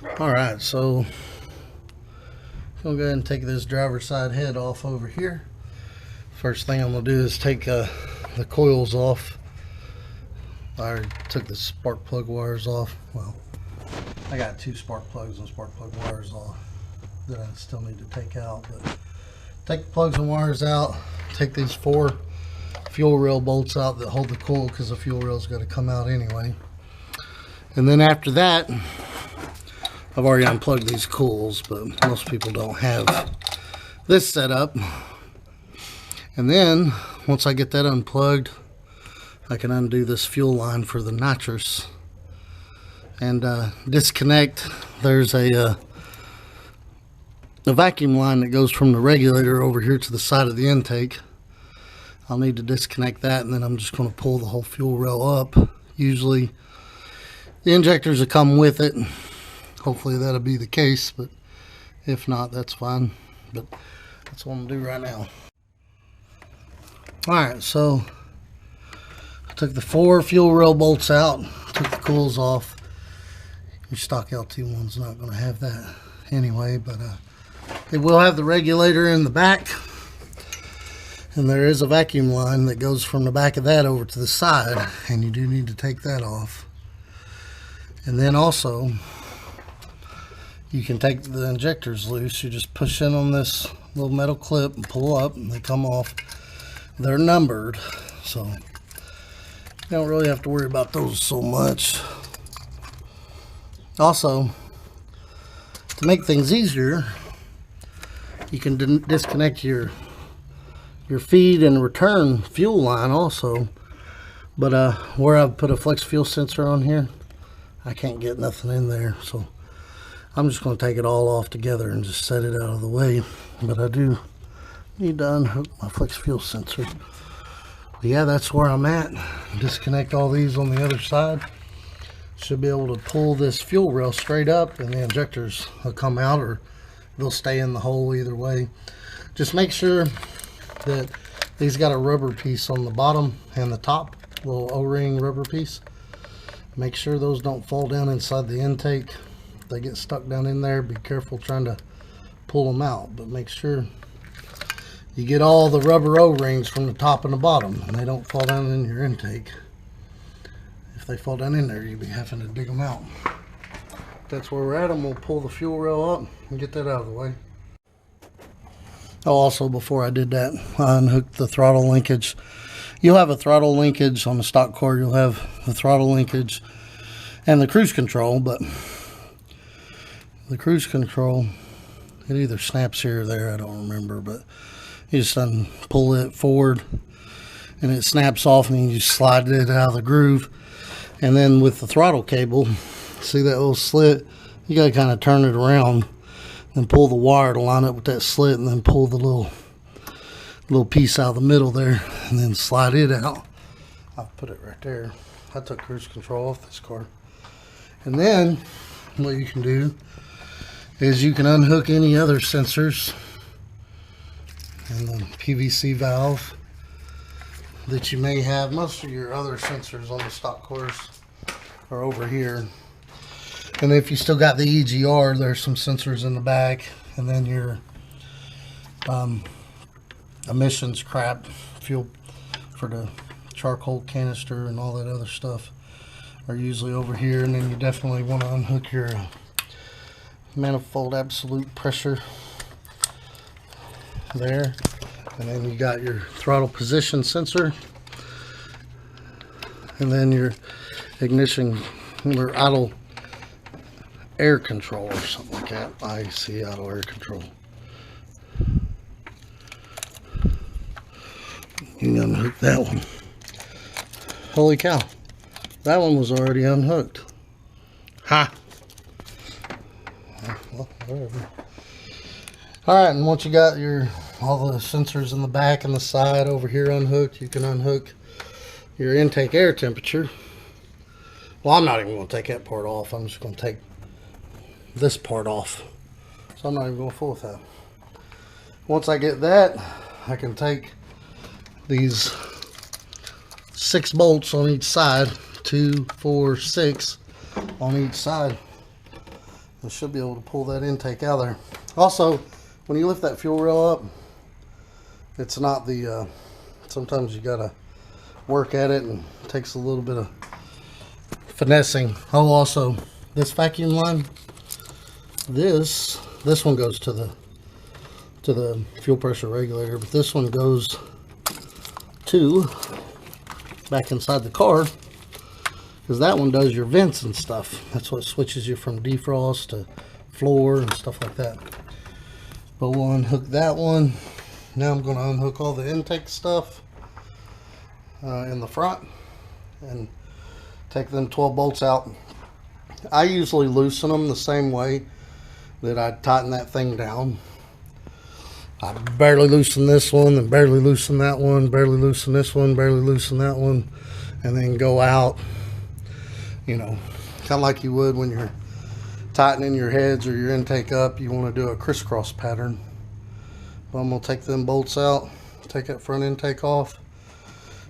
Alright, so I'm going to go ahead and take this driver's side head off over here. First thing I'm going to do is take the coils off. I already took the spark plug wires off. Well, I got 2 spark plugs and spark plug wires off that I still need to take out. But take the plugs and wires out. Take these 4 fuel rail bolts out that hold the coil, because the fuel rail's got to come out anyway. And then after that, I've already unplugged these coils, but most people don't have this set up. And then once I get that unplugged, I can undo this fuel line for the nitrous and disconnect. There's a vacuum line that goes from the regulator over here to the side of the intake. I'll need to disconnect that, and then I'm just going to pull the whole fuel rail up. Usually the injectors will come with it. Hopefully that'll be the case, but if not, that's fine. But that's what I'm going to do right now. Alright, so I took the 4 fuel rail bolts out, took the coils off. Your stock LT1's not going to have that anyway, but it will have the regulator in the back. And there is a vacuum line that goes from the back of that over to the side, and you do need to take that off. And then also, you can take the injectors loose. You just push in on this little metal clip and pull up, and they come off. They're numbered, so you don't really have to worry about those so much. Also, to make things easier, you can disconnect your feed and return fuel line also. But where I've put a flex fuel sensor on here, I can't get nothing in there, so I'm just going to take it all off together and just set it out of the way. But I do need to unhook my flex fuel sensor. But yeah, that's where I'm at. Disconnect all these on the other side. Should be able to pull this fuel rail straight up, and the injectors will come out, or they'll stay in the hole either way. Just make sure that these got a rubber piece on the bottom and the top, little O-ring rubber piece. Make sure those don't fall down inside the intake. If they get stuck down in there, be careful trying to pull them out, but make sure you get all the rubber O-rings from the top and the bottom, and they don't fall down in your intake. If they fall down in there, you'll be having to dig them out. That's where we're at, and we'll pull the fuel rail up and get that out of the way. Oh, also, before I did that, I unhooked the throttle linkage. You'll have a throttle linkage on the stock car. You'll have the throttle linkage and the cruise control, but the cruise control, it either snaps here or there, I don't remember, but you just pull it forward and it snaps off, and then you just slide it out of the groove. And then with the throttle cable, see that little slit? You got to kind of turn it around and pull the wire to line up with that slit, and then pull the little piece out of the middle there, and then slide it out. I'll put it right there. I took cruise control off this car. And then what you can do is you can unhook any other sensors and the PVC valve that you may have. Most of your other sensors on the stock cars are over here. And if you still got the EGR, there's some sensors in the back. And then your emissions crap, fuel for the charcoal canister and all that other stuff are usually over here. And then you definitely want to unhook your manifold absolute pressure there. And then you got your throttle position sensor, and then your ignition or idle air control or something like that. I see idle air control. You can unhook that one. Holy cow, that one was already unhooked. Ha! Well, whatever. Alright, and once you got all the sensors in the back and the side over here unhooked, you can unhook your intake air temperature. Well, I'm not even going to take that part off. I'm just going to take this part off. So I'm not even going to fool with that. Once I get that, I can take these 6 bolts on each side, 2, 4, 6 on each side, I should be able to pull that intake out of there. Also, when you lift that fuel rail up, it's not the, sometimes you gotta work at it, and it takes a little bit of finessing. Oh, also, this vacuum line, this one goes to the fuel pressure regulator, but this one goes to back inside the car, because that one does your vents and stuff. That's what switches you from defrost to floor and stuff like that. But we'll unhook that one. Now I'm going to unhook all the intake stuff in the front and take them 12 bolts out. I usually loosen them the same way that I tighten that thing down. I barely loosen this one and barely loosen that one, barely loosen this one, barely loosen that one, and then go out, you know, kind of like you would when you're tightening your heads or your intake up. You want to do a crisscross pattern. But I'm going to take them bolts out, take that front intake off,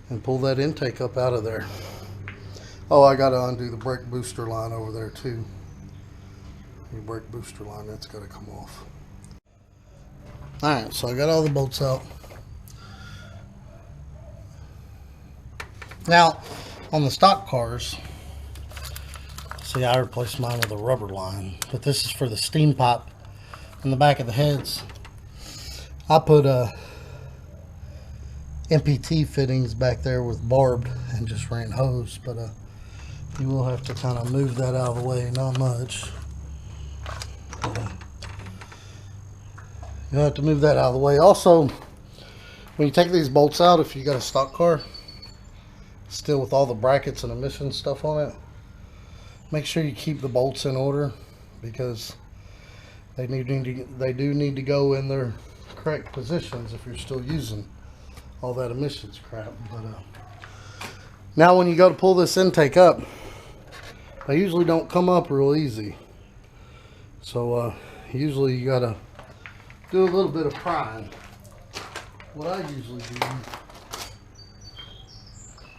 and pull that intake up out of there. Oh, I got to undo the brake booster line over there too. Your brake booster line, that's got to come off. Alright, so I got all the bolts out. Now, on the stock cars, see, I replaced mine with a rubber line, but this is for the steam pipe in the back of the heads. I put MPT fittings back there with barbed and just ran hose, but you will have to kind of move that out of the way, not much. You'll have to move that out of the way. Also, when you take these bolts out, if you got a stock car, still with all the brackets and emission stuff on it, make sure you keep the bolts in order, because they do need to go in their correct positions if you're still using all that emissions crap. But now when you go to pull this intake up, they usually don't come up real easy. So usually you gotta do a little bit of prying. What I usually do,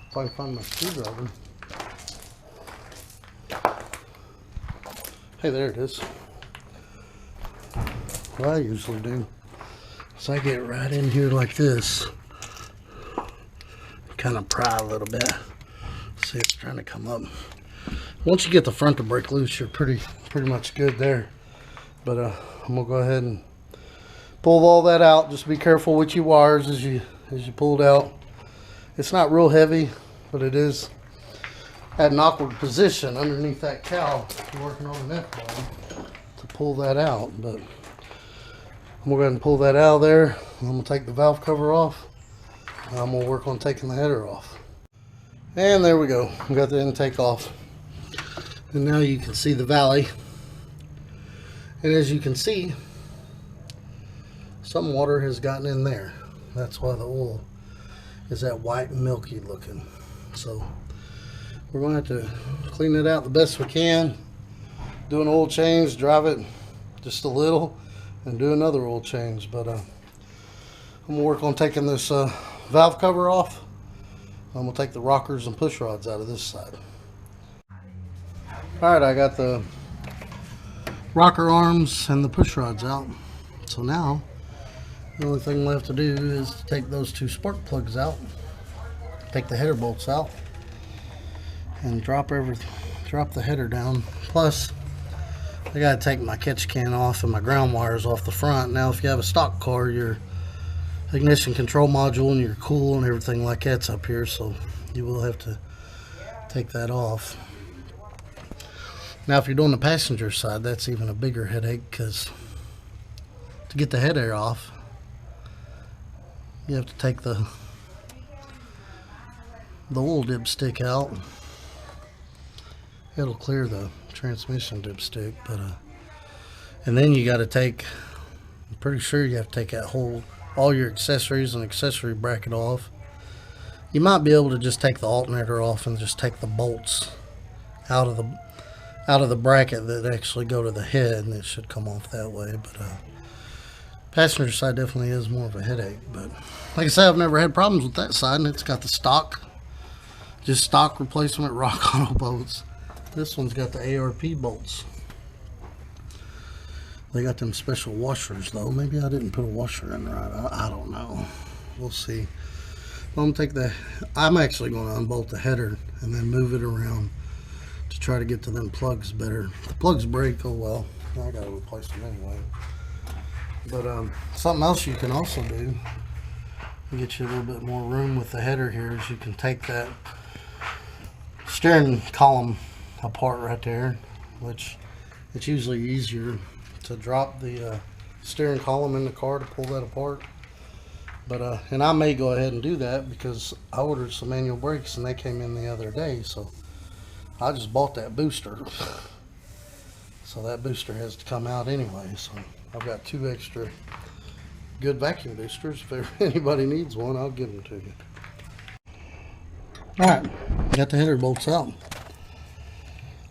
if I can find my screwdriver. Hey, there it is. What I usually do is I get right in here like this, kind of pry a little bit. See, it's trying to come up. Once you get the front to break loose, you're pretty much good there. But I'm gonna go ahead and pull all that out. Just be careful with your wires as you pull it out. It's not real heavy, but it is at an awkward position underneath that cowl. You're working on an F-bar to pull that out. But I'm gonna go ahead and pull that out of there. I'm gonna take the valve cover off. I'm gonna work on taking the header off. And there we go. We got the intake off. And now you can see the valley. And as you can see, some water has gotten in there. That's why the oil is that white and milky looking. So we're going to have to clean it out the best we can. Do an oil change, drive it just a little, and do another oil change. But I'm going to work on taking this valve cover off. I'm going to take the rockers and push rods out of this side. Alright, I got the rocker arms and the push rods out. So now the only thing left to do is to take those two spark plugs out, take the header bolts out, and drop the header down. Plus, I gotta take my catch can off and my ground wires off the front. Now, if you have a stock car, your ignition control module and your cool and everything like that's up here, so you will have to take that off. Now, if you're doing the passenger side, that's even a bigger headache, because to get the head air off, you have to take the oil dipstick out. It'll clear the transmission dipstick, but and then you got to take, I'm pretty sure you have to take that all your accessories and accessory bracket off. You might be able to just take the alternator off and just take the bolts out of the bracket that actually go to the head, and it should come off that way. But passenger side definitely is more of a headache. But like I said, I've never had problems with that side, and it's got the stock replacement rock auto bolts. This one's got the ARP bolts. They got them special washers though. Maybe I didn't put a washer in right. I don't know. We'll see. I'm actually going to unbolt the header and then move it around to try to get to them plugs better. If the plugs break, oh well, I got to replace them anyway. But something else you can also do to get you a little bit more room with the header here is you can take that steering column apart right there, which it's usually easier to drop the steering column in the car to pull that apart. But and I may go ahead and do that because I ordered some manual brakes and they came in the other day, so I just bought that booster. So that booster has to come out anyway, so I've got 2 extra good vacuum boosters. If anybody needs one, I'll give them to you. Alright, got the header bolts out.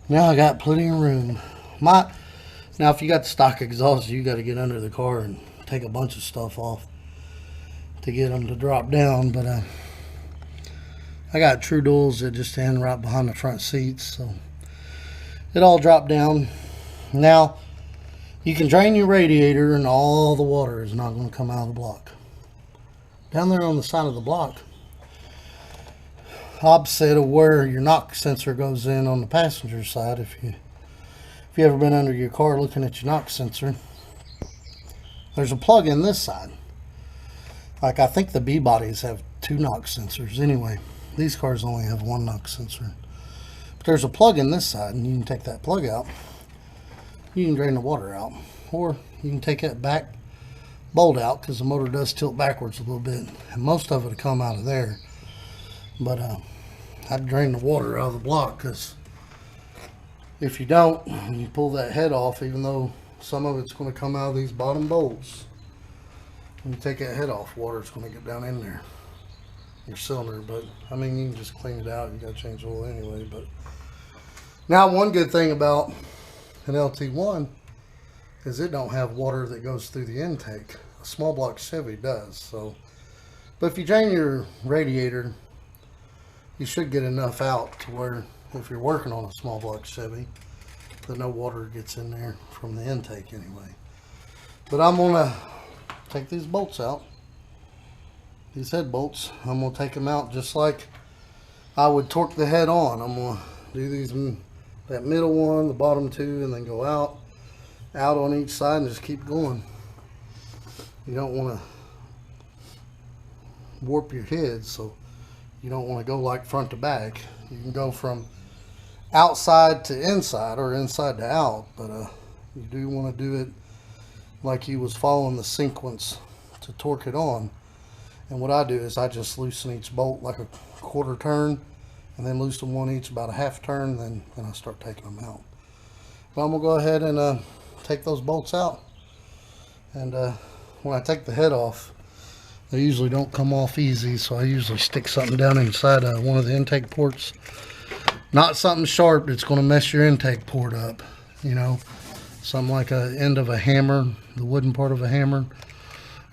Now I got plenty of room. Now if you got the stock exhaust, you got to get under the car and take a bunch of stuff off to get them to drop down. But I got true duals that just stand right behind the front seats, so it all dropped down. Now you can drain your radiator and all the water is not going to come out of the block. Down there on the side of the block, opposite of where your knock sensor goes in on the passenger side, if you ever been under your car looking at your knock sensor, there's a plug in this side. Like, I think the B bodies have 2 knock sensors. Anyway, these cars only have 1 knock sensor. But there's a plug in this side, and you can take that plug out. You can drain the water out. Or you can take that back bolt out, because the motor does tilt backwards a little bit. And most of it will come out of there. But I'd drain the water out of the block, because if you don't, and you pull that head off, even though some of it's going to come out of these bottom bolts, when you take that head off, water's going to get down in there, your cylinder. But I mean, you can just clean it out. You got to change oil anyway. But now, one good thing about an LT1 is it don't have water that goes through the intake. A small block Chevy does. So, but if you drain your radiator, you should get enough out to where, if you're working on a small block Chevy, that no water gets in there from the intake anyway. But I'm gonna take these bolts out, these head bolts. I'm gonna take them out just like I would torque the head on. I'm gonna do these, that middle one, the bottom 2, and then go out on each side and just keep going. You don't want to warp your head, so you don't want to go like front to back. You can go from outside to inside or inside to out, but you do want to do it like you was following the sequence to torque it on. And what I do is I just loosen each bolt like a 1/4 turn, and then loosen one each about a 1/2 turn, then I start taking them out. But I'm gonna go ahead and take those bolts out. And when I take the head off, they usually don't come off easy, so I usually stick something down inside one of the intake ports. Not something sharp that's going to mess your intake port up, you know, something like a end of a hammer, the wooden part of a hammer,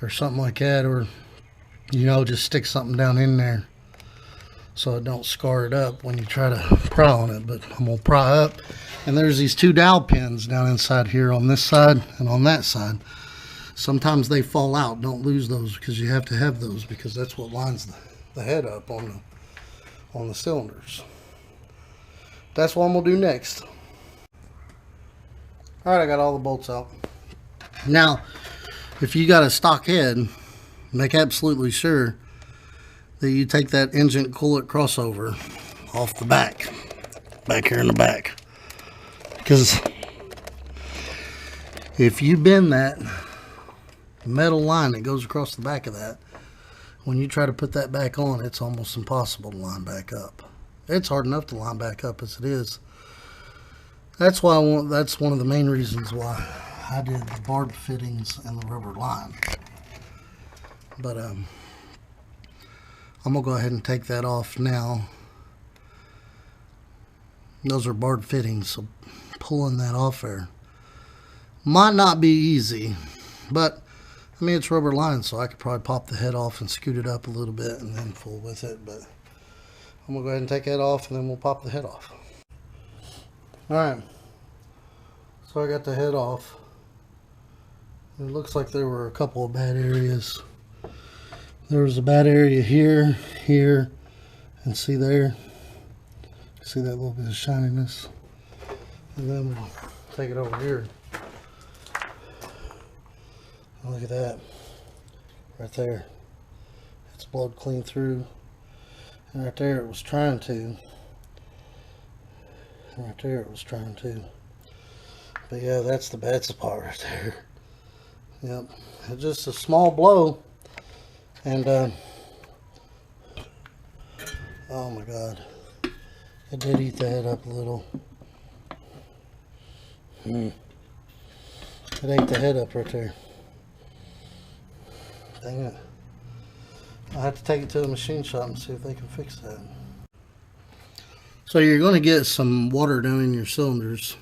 or something like that, or, you know, just stick something down in there so it don't scar it up when you try to pry on it. But I'm going to pry up, and there's these 2 dowel pins down inside here on this side and on that side. Sometimes they fall out. Don't lose those, because you have to have those, because that's what lines the head up on the cylinders. That's what I'm gonna do next. Alright, I got all the bolts out. Now, if you got a stock head, make absolutely sure that you take that engine coolant crossover off the back here in the back. Because if you bend that metal line that goes across the back of that, when you try to put that back on, it's almost impossible to line back up. It's hard enough to line back up as it is. That's why that's one of the main reasons why I did the barb fittings and the rubber line. But I'm gonna go ahead and take that off now. Those are barb fittings, so pulling that off there might not be easy, but I mean, it's rubber line, so I could probably pop the head off and scoot it up a little bit and then fool with it. But I'm gonna go ahead and take that off, and then we'll pop the head off. Alright, so I got the head off. It looks like there were a couple of bad areas. There was a bad area here, here, and see there. See that little bit of shininess? And then we'll take it over here. Look at that. Right there. It's blowed clean through. And right there it was trying to. And right there it was trying to. But yeah, that's the bad spot right there. Yep. It's just a small blow. And oh my God. It did eat the head up a little. It ate the head up right there. Dang it. I'll have to take it to a machine shop and see if they can fix that. So you're going to get some water down in your cylinders.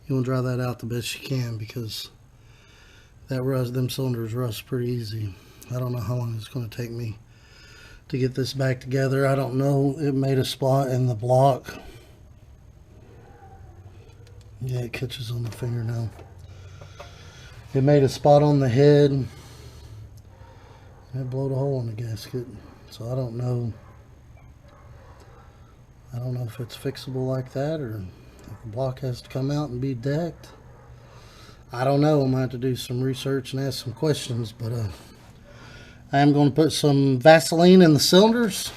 You want to dry that out the best you can, because them cylinders rust pretty easy. I don't know how long it's going to take me to get this back together. I don't know. It made a spot in the block. Yeah, it catches on the finger now. It made a spot on the head. It blowed a hole in the gasket. So I don't know. I don't know if it's fixable like that, or if the block has to come out and be decked. I don't know. I'm going to have to do some research and ask some questions, but I am going to put some Vaseline in the cylinders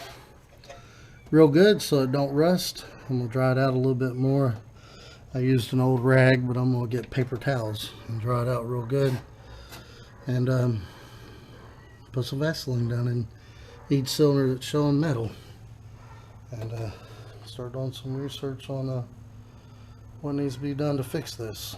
real good so it don't rust. I'm going to dry it out a little bit more. I used an old rag, but I'm going to get paper towels and dry it out real good. And put some Vaseline down in each cylinder that's showing metal. And start doing some research on what needs to be done to fix this.